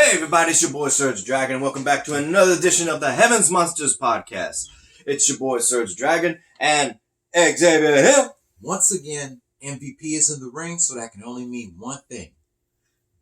Hey everybody, it's your boy SergDragon, and welcome back to another edition of the Heavens Monsters podcast. It's your boy SergDragon and Xavier Hill. Once again, MVP is in the ring, so that can only mean one thing.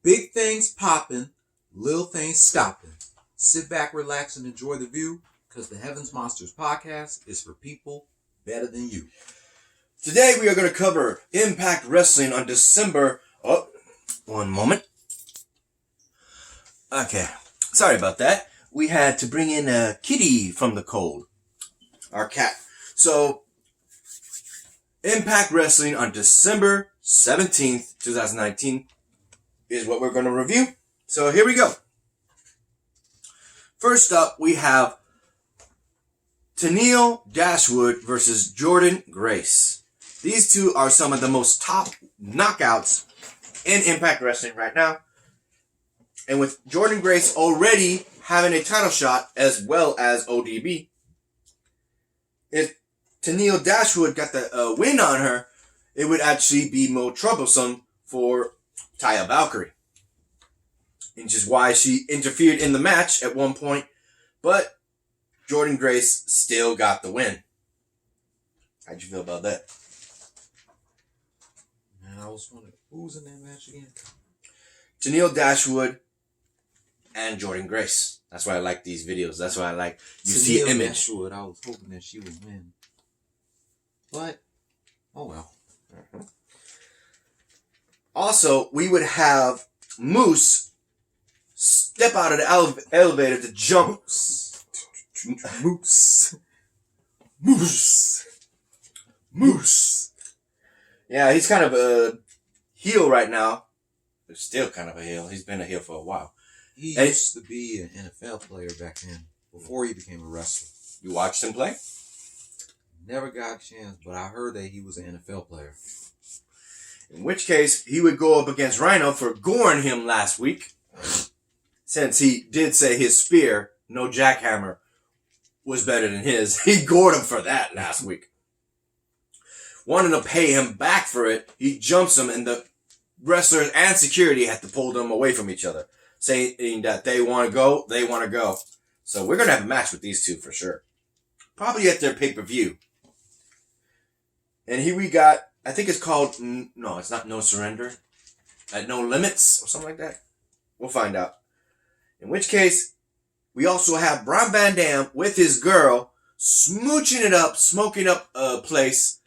Big things popping, little things stopping. Sit back, relax, and enjoy the view, because the Heavens Monsters podcast is for people better than you. Today we are going to cover Impact Wrestling on December... Oh, one moment. Okay, sorry about that. We had to bring in a kitty from the cold. Our cat. So, Impact Wrestling on December 17th, 2019 is what we're going to review. So here we go. First up, we have Tennille Dashwood versus Jordynne Grace. These two are some of the most top knockouts in Impact Wrestling right now. And with Jordynne Grace already having a title shot as well as ODB, if Tennille Dashwood got the win on her, it would actually be more troublesome for Taya Valkyrie. Which is why she interfered in the match at one point, but Jordynne Grace still got the win. How'd you feel about that? Man, I was wondering, who was in that match again? Tennille Dashwood and Jordynne Grace. That's why I like these videos. That's why I like you see an image. Dashwood, I was hoping that she would win. But, oh well. Mm-hmm. Also, we would have Moose step out of the elevator to jump. Moose. Yeah, he's kind of a heel right now. He's still kind of a heel. He's been a heel for a while. He used to be an NFL player back then, before he became a wrestler. You watched him play? Never got a chance, but I heard that he was an NFL player. In which case, he would go up against Rhino for goring him last week. Since he did say his spear, no jackhammer, was better than his. He gored him for that last week. Wanting to pay him back for it, he jumps him, and the wrestlers and security had to pull them away from each other, saying that they want to go, they want to go. So we're going to have a match with these two for sure. Probably at their pay-per-view. And here we got, I think it's called, no, it's not No Surrender. At No Limits or something like that. We'll find out. In which case, we also have Brian Van Dam with his girl smooching it up, smoking up a place.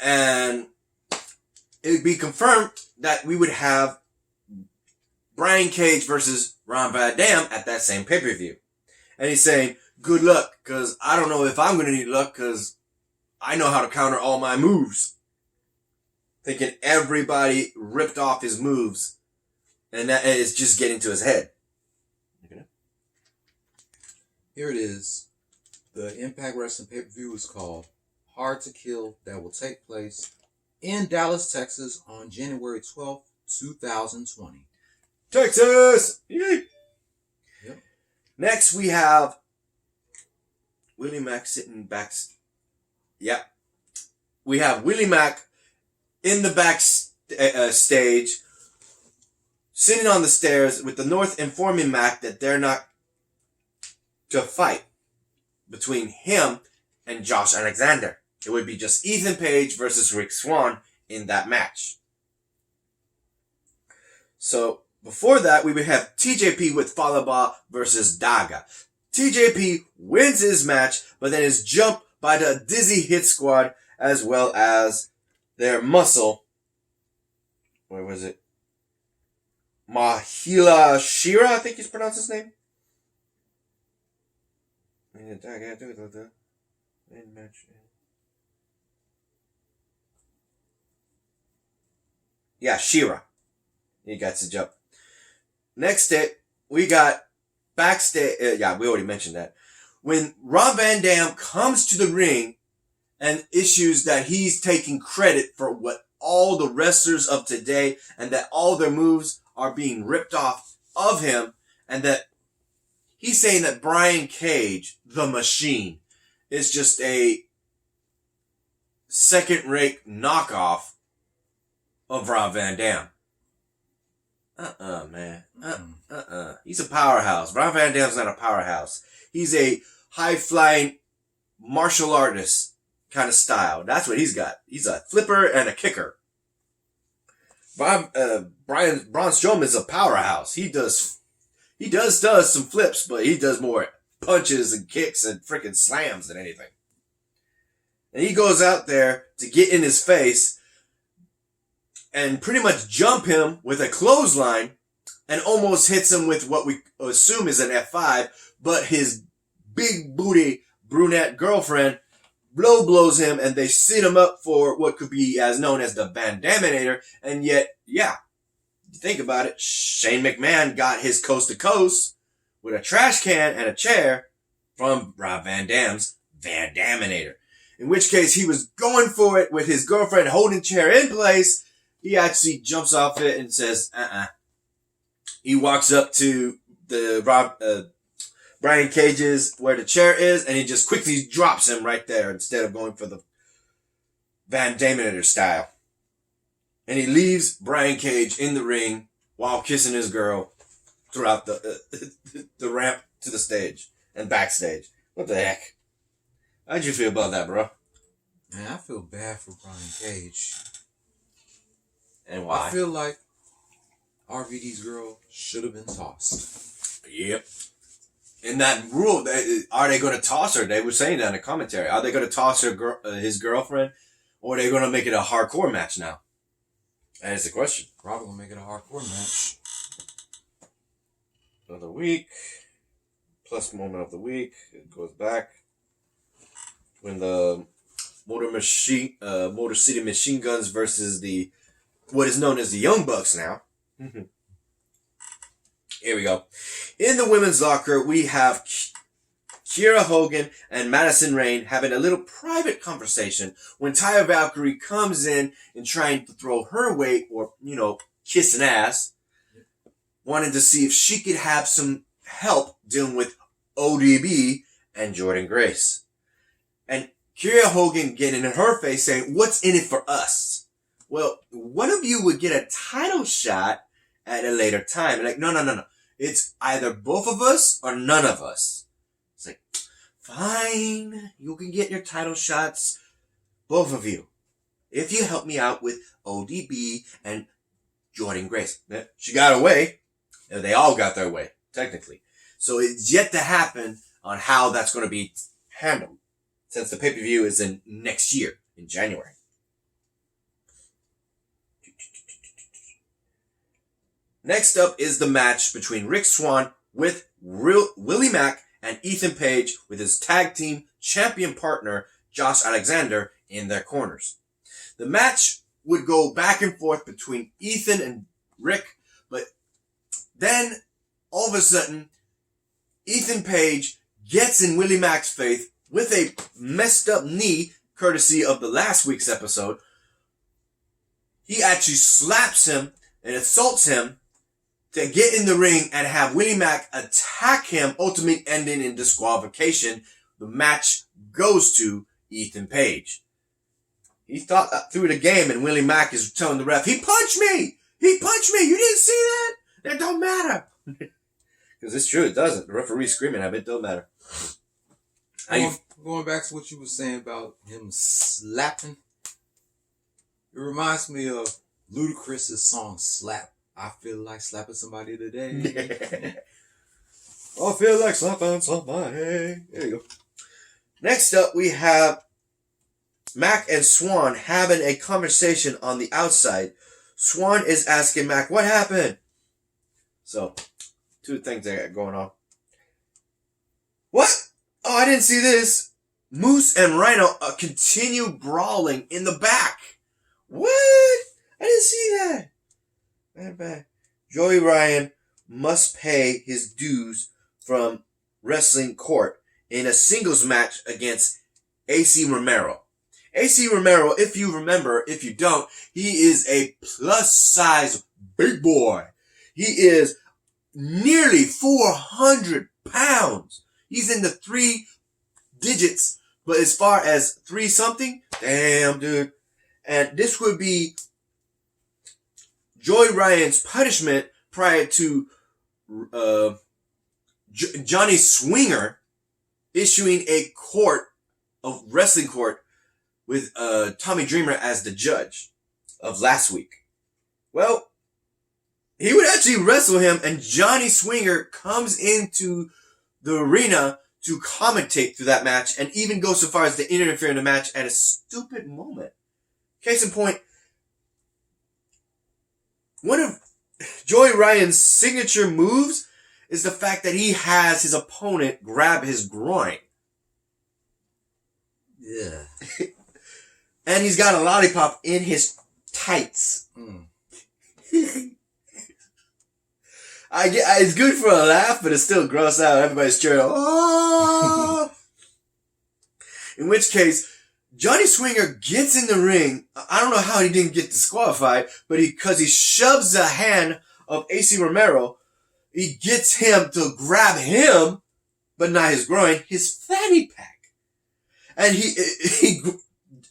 And it would be confirmed that we would have Brian Cage versus Ron Van Dam at that same pay-per-view. And he's saying, good luck, because I don't know if I'm going to need luck, because I know how to counter all my moves. Thinking everybody ripped off his moves, and that is just getting to his head. Here it is. The Impact Wrestling pay-per-view is called Hard to Kill, that will take place in Dallas, Texas on January 12th, 2020. Texas! Yay! Yep. Next, we have Willie Mac sitting back. Yep. We have Willie Mac in the backstage, sitting on the stairs with the North informing Mac that they're not to fight between him and Josh Alexander. It would be just Ethan Page versus Rick Swann in that match. So, before that, we would have TJP with Falaba versus Daga. TJP wins his match, but then is jumped by the Dizzy Hit Squad, as well as their muscle. Where was it? Mahila Shira, I think he's pronounced his name. Yeah, Shira. He got to jump. Next step, we got backstage. We already mentioned that. When Rob Van Dam comes to the ring and issues that he's taking credit for what all the wrestlers of today and that all their moves are being ripped off of him, and that he's saying that Brian Cage, the Machine, is just a second-rate knockoff of Rob Van Dam. Man. He's a powerhouse. Rob Van Dam's not a powerhouse. He's a high-flying martial artist kind of style. That's what he's got. He's a flipper and a kicker. Braun Strowman is a powerhouse. He does some flips, but he does more punches and kicks and freaking slams than anything. And he goes out there to get in his face and pretty much jump him with a clothesline and almost hits him with what we assume is an F5, but his big booty brunette girlfriend blows him, and they sit him up for what could be as known as the Van Daminator. And yet, yeah, think about it, Shane McMahon got his coast to coast with a trash can and a chair from Rob Van Dam's Van Daminator. In which case, he was going for it with his girlfriend holding the chair in place. He actually jumps off it and says, He walks up to the Brian Cage's where the chair is, and he just quickly drops him right there instead of going for the Van Daminator style. And he leaves Brian Cage in the ring while kissing his girl throughout the ramp to the stage and backstage. What the heck? How'd you feel about that, bro? Man, I feel bad for Brian Cage. And why? I feel like RVD's girl should have been tossed. Yep. In that rule, are they going to toss her? They were saying that in the commentary. Are they going to toss his girlfriend, or are they going to make it a hardcore match now? That is the question. Probably going to make it a hardcore match. Another week. Plus moment of the week. It goes back. When the Motor City Machine Guns versus what is known as the Young Bucks now. Here we go. In the women's locker, we have Kiera Hogan and Madison Rayne having a little private conversation when Taya Valkyrie comes in and trying to throw her weight or, kiss an ass, wanting to see if she could have some help dealing with ODB and Jordynne Grace. And Kiera Hogan getting in her face saying, "What's in it for us?" Well, one of you would get a title shot at a later time. And like, no. It's either both of us or none of us. It's like, fine, you can get your title shots, both of you, if you help me out with ODB and Jordynne Grace. She got her way. They all got their way, technically. So it's yet to happen on how that's going to be handled, since the pay-per-view is in next year, in January. Next up is the match between Rick Swann with Willie Mac and Ethan Page with his tag team champion partner, Josh Alexander, in their corners. The match would go back and forth between Ethan and Rick, but then, all of a sudden, Ethan Page gets in Willie Mac's face with a messed up knee, courtesy of the last week's episode. He actually slaps him and assaults him to get in the ring and have Willie Mac attack him, ultimately ending in disqualification. The match goes to Ethan Page. He thought through the game, and Willie Mac is telling the ref, "He punched me! He punched me! You didn't see that? That don't matter." Because it's true, it doesn't. The referee's screaming at it don't matter. Going back to what you were saying about him slapping, it reminds me of Ludacris's song "Slap." I feel like slapping somebody today. I feel like slapping somebody. There you go. Next up, we have Mac and Swann having a conversation on the outside. Swann is asking Mac, "What happened?" So, two things they got going on. What? Oh, I didn't see this. Moose and Rhino continue brawling in the back. What? I didn't see that. Bad. JoeRyan must pay his dues from wrestling court in a singles match against AC Romero. AC Romero, if you remember, if you don't, he is a plus size big boy. He is nearly 400 pounds. He's in the 3 digits, but as far as 3 something, damn dude. And this would be JoeRyan's punishment prior to Johnny Swinger issuing a wrestling court with Tommy Dreamer as the judge of last week. Well, he would actually wrestle him, and Johnny Swinger comes into the arena to commentate through that match and even go so far as to interfere in the match at a stupid moment. Case in point, one of JoeRyan's signature moves is the fact that he has his opponent grab his groin. Yeah. And he's got a lollipop in his tights. It's good for a laugh, but it's still gross out. Everybody's cheering. Oh! In which case, Johnny Swinger gets in the ring. I don't know how he didn't get disqualified, but because he shoves the hand of AC Romero, he gets him to grab him, but not his groin, his fanny pack. And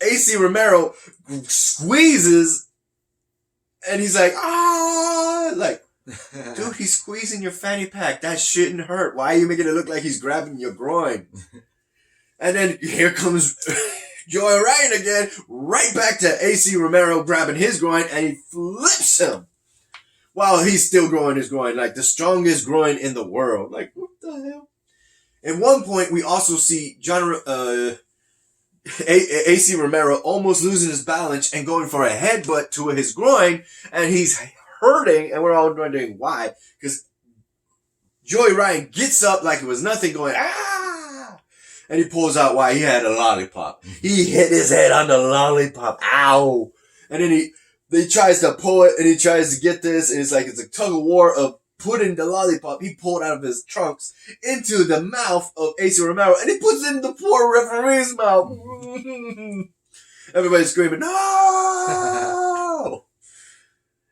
AC Romero squeezes, and he's like, ah, like, dude, he's squeezing your fanny pack. That shouldn't hurt. Why are you making it look like he's grabbing your groin? And then here comes JoeRyan again, right back to AC Romero grabbing his groin, and he flips him while he's still growing his groin, like the strongest groin in the world. Like, what the hell? At one point, we also see AC Romero almost losing his balance and going for a headbutt to his groin, and he's hurting, and we're all wondering why. Because JoeRyan gets up like it was nothing, going, ah! And he pulls out why he had a lollipop. He hit his head on the lollipop. Ow! And then he tries to pull it, and he tries to get this, and it's like it's a tug of war of putting the lollipop he pulled out of his trunks into the mouth of AC Romero, and he puts it in the poor referee's mouth. Everybody's screaming, no!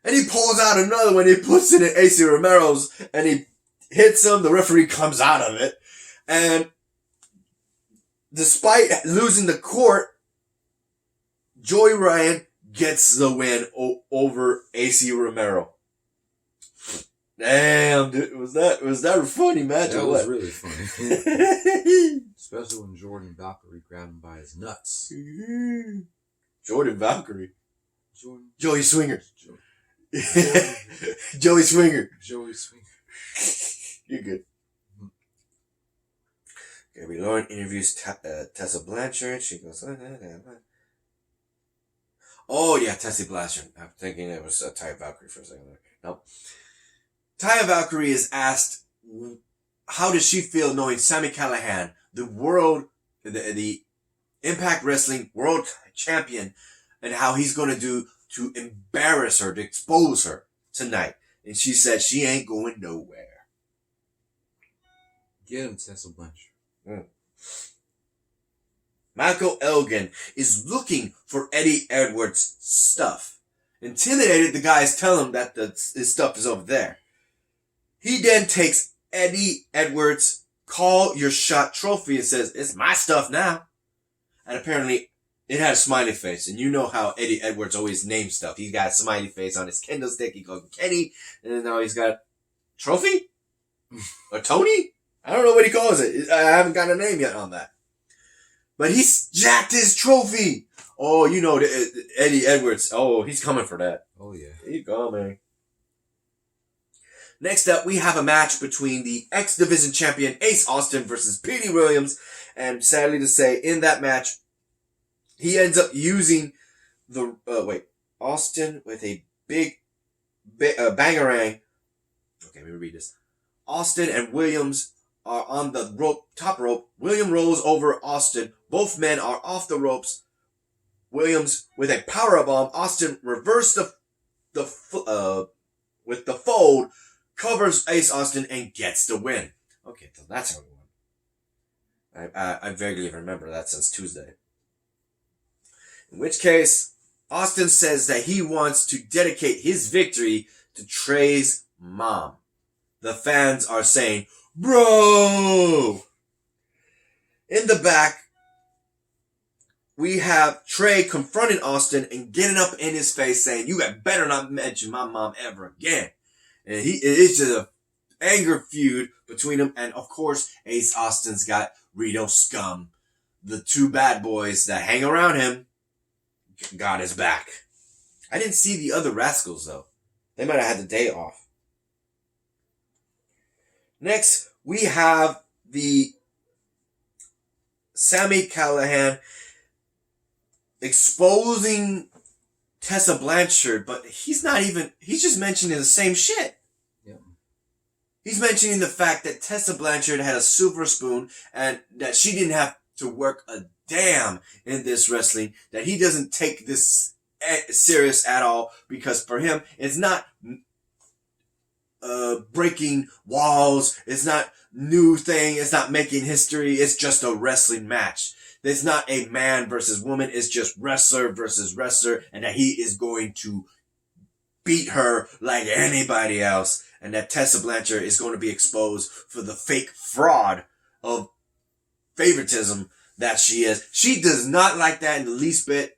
And he pulls out another one, he puts it in AC Romero's, and he hits him, the referee comes out of it, and despite losing the court, JoeRyan gets the win over AC Romero. Damn, dude, was that a funny match? That or was what? really funny. Especially when Jordan Valkyrie grabbed him by his nuts. Jordan Valkyrie. Joey Swinger. Joey Swinger. Joey Swinger. You're good. Gabby Lauren interviews Tessa Blanchard. She goes, oh yeah, Tessa Blanchard. I'm thinking it was Taya Valkyrie for a second. Nope. Taya Valkyrie is asked, how does she feel knowing Sami Callihan, the Impact Wrestling World Champion, and how he's going to do to embarrass her, to expose her tonight. And she said she ain't going nowhere. Get him, Tessa Blanchard. Michael Elgin is looking for Eddie Edwards' stuff. Intimidated, the guys tell him that his stuff is over there. He then takes Eddie Edwards' Call Your Shot trophy and says, it's my stuff now. And apparently, it had a smiley face. And you know how Eddie Edwards always names stuff. He's got a smiley face on his kendo stick. He goes, Kenny. And now he's got trophy? Or Tony? I don't know what he calls it. I haven't got a name yet on that. But he's jacked his trophy. Oh, you know, Eddie Edwards. Oh, he's coming for that. Oh, yeah. He's coming. Next up, we have a match between the X-Division champion Ace Austin versus Petey Williams. And sadly to say, in that match, he ends up using Austin with a big bangarang. Okay, let me read this. Austin and Williams are on the top rope. William rolls over Austin. Both men are off the ropes. Williams with a powerbomb. Austin reversed with the fold, covers Ace Austin and gets the win. Okay, so that's how we won. I vaguely remember that since Tuesday. In which case, Austin says that he wants to dedicate his victory to Trey's mom. The fans are saying, bro! In the back, we have Trey confronting Austin and getting up in his face saying, you better not mention my mom ever again. And it's just anger feud between them. And of course, Ace Austin's got Rito Scum. The two bad boys that hang around him got his back. I didn't see the other Rascals though. They might have had the day off. Next, we have the Sami Callihan exposing Tessa Blanchard, but he's just mentioning the same shit. Yeah. He's mentioning the fact that Tessa Blanchard had a silver spoon and that she didn't have to work a damn in this wrestling, that he doesn't take this serious at all, because for him, it's not breaking walls, it's not new thing, it's not making history, it's just a wrestling match. It's not a man versus woman, it's just wrestler versus wrestler, and that he is going to beat her like anybody else, and that Tessa Blanchard is going to be exposed for the fake fraud of favoritism that she is. She does not like that in the least bit.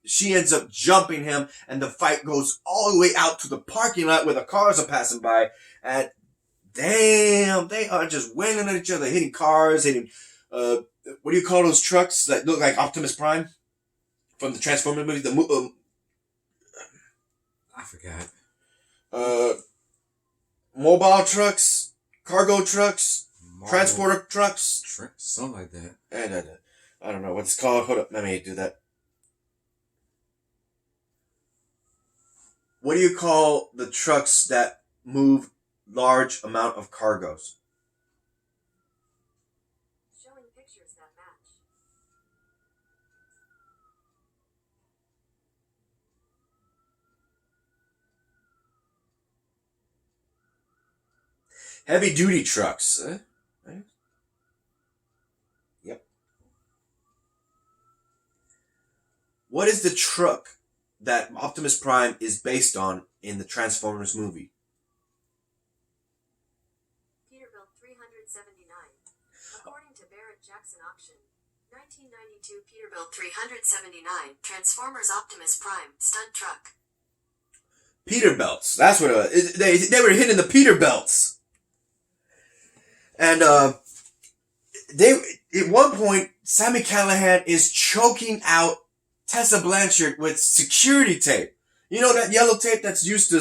She ends up jumping him, and the fight goes all the way out to the parking lot where the cars are passing by, and damn, they are just wailing at each other, hitting cars, hitting, what do you call those trucks that look like Optimus Prime from the Transformers movie? I forgot. Mobile trucks, cargo trucks, transporter trucks. Something like that. And I don't know what it's called. Hold up, let me do that. What do you call the trucks that move large amount of cargos? Showing pictures that match. Heavy duty trucks. Yep. What is the truck that Optimus Prime is based on in the Transformers movie? Peterbilt 379. According to Barrett Jackson Auction, 1992 Peterbilt 379 Transformers Optimus Prime stunt truck. Peterbilts. That's what they were hitting the Peterbilts. And at one point, Sami Callihan is choking out Tessa Blanchard with security tape. You know that yellow tape that's used to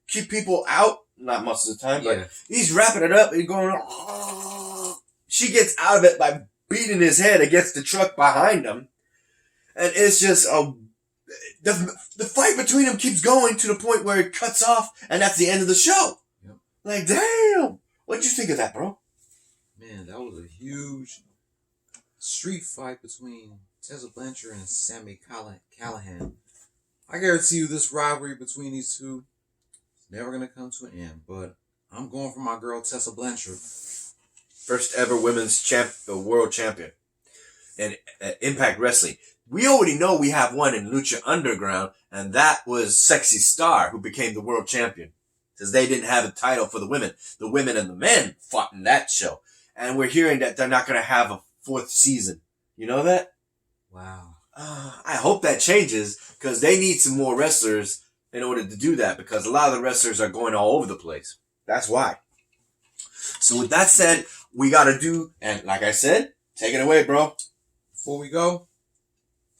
keep people out? Not most of the time, but he's wrapping it up and going, oh. She gets out of it by beating his head against the truck behind him. And it's just, the fight between them keeps going to the point where it cuts off, and that's the end of the show. Yep. Like, damn. What'd you think of that, bro? Man, that was a huge street fight between Tessa Blanchard and Sami Callihan. I guarantee you this rivalry between these two is never going to come to an end, but I'm going for my girl Tessa Blanchard. First ever women's world champion in Impact Wrestling. We already know we have one in Lucha Underground, and that was Sexy Star, who became the world champion. Because they didn't have a title for the women. The women and the men fought in that show. And we're hearing that they're not going to have a fourth season. You know that? Wow. I hope that changes, because they need some more wrestlers in order to do that, because a lot of the wrestlers are going all over the place. That's why. So with that said, we got to do, and like I said, take it away, bro. Before we go,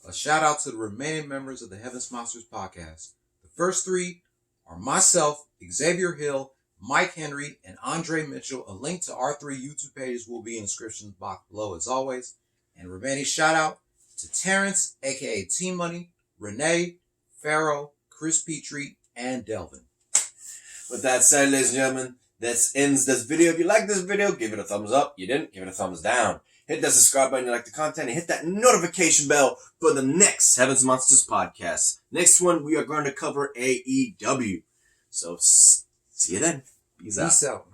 a shout out to the remaining members of the Heaven's Monsters podcast. The first three are myself, Xavier Hill, Mike Henry, and Andre Mitchell. A link to our three YouTube pages will be in the description box below as always. And remaining shout out to Terrence, aka T Money, Renee, Pharaoh, Chris Petrie, and Delvin. With that said, ladies and gentlemen, that ends this video. If you like this video, give it a thumbs up. You didn't, give it a thumbs down. Hit that subscribe button if you like the content, and hit that notification bell for the next Heaven's Monsters podcast. Next one, we are going to cover AEW. So, see you then. Peace out. Peace out.